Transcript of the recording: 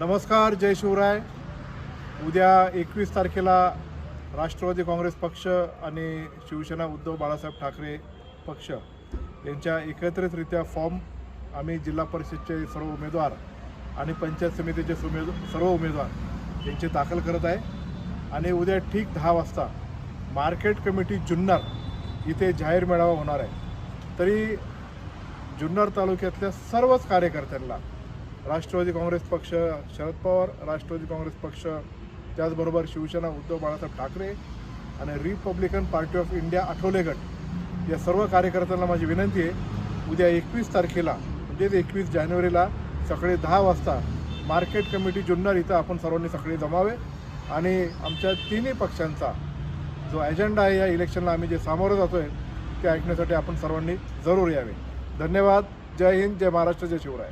नमस्कार, जय शिवराय. उद्या 21 तारखेला राष्ट्रवादी काँग्रेस पक्ष आणि शिवसेना उद्धव बाळासाहेब ठाकरे पक्ष यांच्या एकत्रितरित्या फॉर्म आम्ही जिल्हा परिषदचे सर्व उमेदवार आणि पंचायत समितीचे सर्व उमेदवार यांचे दाखल करत आहे. आणि उद्या ठीक 10 वाजता मार्केट कमिटी जुन्नर इथे जाहीर मेळावा होणार आहे. तरी जुन्नर तालुक्यातल्या सर्वच कार्यकर्त्यांना राष्ट्रवादी काँग्रेस पक्ष शरद पवार, राष्ट्रवादी काँग्रेस पक्ष, त्याचबरोबर शिवसेना उद्धव बाळासाहेब ठाकरे आणि Republican party of India Athawale गट या सर्व कार्यकर्त्यांना माझी विनंती आहे, उद्या 21 तारखेला म्हणजे 21 जानेवारीला सकाळी 10 वाजता मार्केट कमिटी जुन्नर इथं आपण सर्वांनी सकाळी जमावे आणि आमच्या तिन्ही पक्षांचा जो अजेंडा आहे या इलेक्शनला आम्ही जे सामोरं जातो आहे ते ऐकण्यासाठी आपण सर्वांनी जरूर यावे. धन्यवाद. जय हिंद, जय महाराष्ट्र, जय शिवराय.